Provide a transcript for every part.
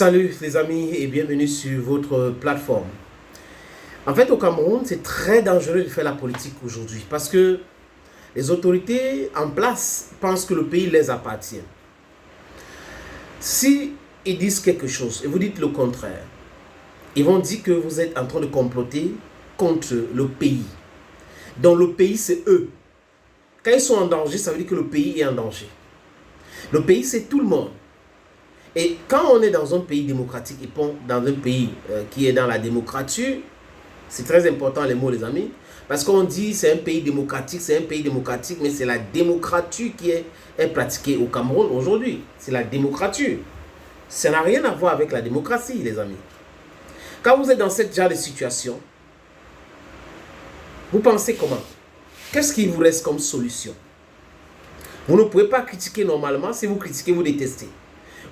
Salut les amis et bienvenue sur votre plateforme. En fait, au Cameroun, c'est très dangereux de faire la politique aujourd'hui parce que les autorités en place pensent que le pays les appartient. Si ils disent quelque chose et vous dites le contraire, ils vont dire que vous êtes en train de comploter contre le pays. Donc le pays, c'est eux. Quand ils sont en danger, ça veut dire que le pays est en danger. Le pays, c'est tout le monde. Et quand on est dans un pays démocratique et pas dans un pays qui est dans la démocratie, c'est très important les mots les amis, parce qu'on dit c'est un pays démocratique, mais c'est la démocratie qui est pratiquée au Cameroun aujourd'hui. C'est la démocratie. Ça n'a rien à voir avec la démocratie les amis. Quand vous êtes dans cette genre de situation, vous pensez comment? Qu'est-ce qui vous reste comme solution? Vous ne pouvez pas critiquer normalement. Si vous critiquez, vous détestez.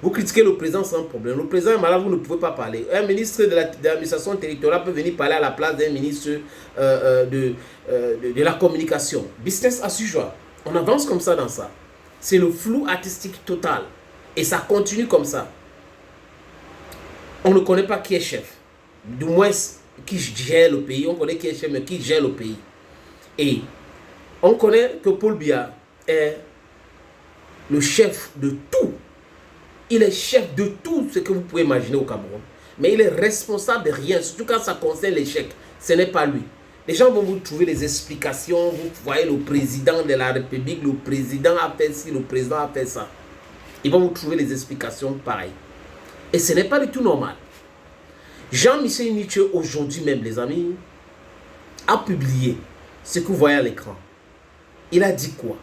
Vous critiquez le président sans problème. Le président est malade, vous ne pouvez pas parler. Un ministre de l'administration territoriale peut venir parler à la place d'un ministre de la communication. Business as usual. On avance comme ça dans ça. C'est le flou artistique total. Et ça continue comme ça. On ne connaît pas qui est chef. Du moins, qui gère le pays. On connaît qui est chef, mais qui gère le pays. Et on connaît que Paul Biya est le chef de tout. Il est chef de tout ce que vous pouvez imaginer au Cameroun. Mais il est responsable de rien, surtout quand ça concerne l'échec. Ce n'est pas lui. Les gens vont vous trouver des explications. Vous voyez le président de la République, le président a fait ci, le président a fait ça. Ils vont vous trouver des explications pareilles. Et ce n'est pas du tout normal. Jean-Michel Nietzsche, aujourd'hui même, les amis, a publié ce que vous voyez à l'écran. Il a dit quoi?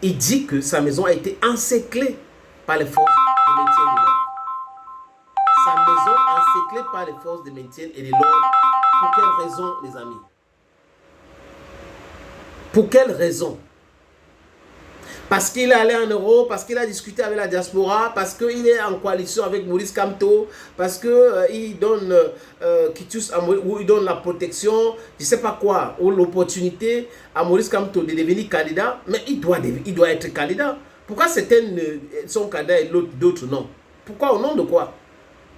Il dit que sa maison a été encerclée par les forces de maintien et de l'ordre. Sa maison encerclée par les forces de maintien et de l'ordre. Pour quelle raison, les amis? Pour quelle raison? Parce qu'il est allé en Europe, parce qu'il a discuté avec la diaspora, parce qu'il est en coalition avec Maurice Kamto, parce qu'il donne ou il donne la protection, je ne sais pas quoi, ou l'opportunité à Maurice Kamto de devenir candidat, mais il doit être candidat. Pourquoi certains sont candidats et d'autres non? Pourquoi? Au nom de quoi?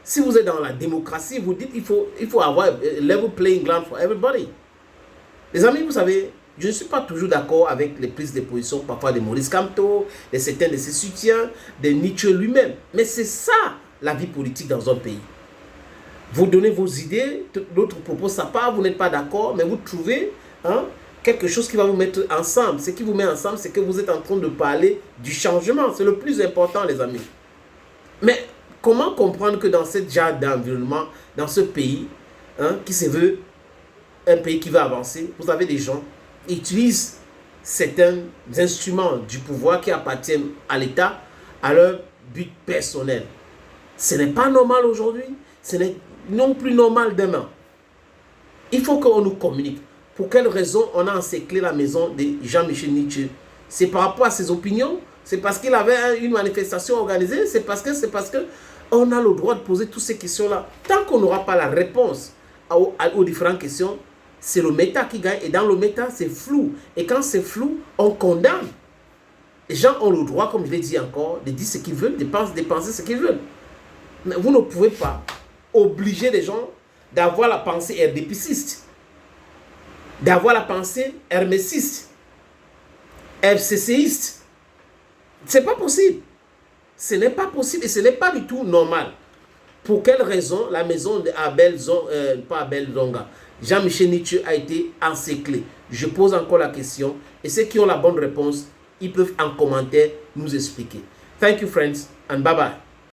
Si vous êtes dans la démocratie, vous dites qu'il faut avoir un level playing ground for everybody. Les amis, vous savez, je ne suis pas toujours d'accord avec les prises de position parfois de Maurice Kamto, de certains de ses soutiens, de Nietzsche lui-même. Mais c'est ça la vie politique dans un pays. Vous donnez vos idées, l'autre propose sa part, vous n'êtes pas d'accord, mais vous trouvez quelque chose qui va vous mettre ensemble. Ce qui vous met ensemble, c'est que vous êtes en train de parler du changement. C'est le plus important, les amis. Mais comment comprendre que dans ce genre d'environnement, dans ce pays, qui se veut un pays qui va avancer, vous avez des gens qui utilisent certains instruments du pouvoir qui appartiennent à l'État à leur but personnel. Ce n'est pas normal aujourd'hui. Ce n'est non plus normal demain. Il faut qu'on nous communique. Pour quelle raison on a encerclé la maison de Jean-Michel Nietzsche? C'est par rapport à ses opinions? C'est parce qu'il avait une manifestation organisée? C'est parce que on a le droit de poser toutes ces questions-là. Tant qu'on n'aura pas la réponse aux différentes questions, c'est le méta qui gagne. Et dans le méta, c'est flou. Et quand c'est flou, on condamne. Les gens ont le droit, comme je l'ai dit encore, de dire ce qu'ils veulent, de penser ce qu'ils veulent. Mais vous ne pouvez pas obliger les gens d'avoir la pensée rdpciste, d'avoir la pensée herméciste, FCCiste. C'est pas possible. Ce n'est pas possible et ce n'est pas du tout normal. Pour quelle raison la maison d'Abel Zonga, Jean-Michel Nietzsche a été encerclée? Je pose encore la question et ceux qui ont la bonne réponse, ils peuvent en commentaire nous expliquer. Thank you friends and bye bye.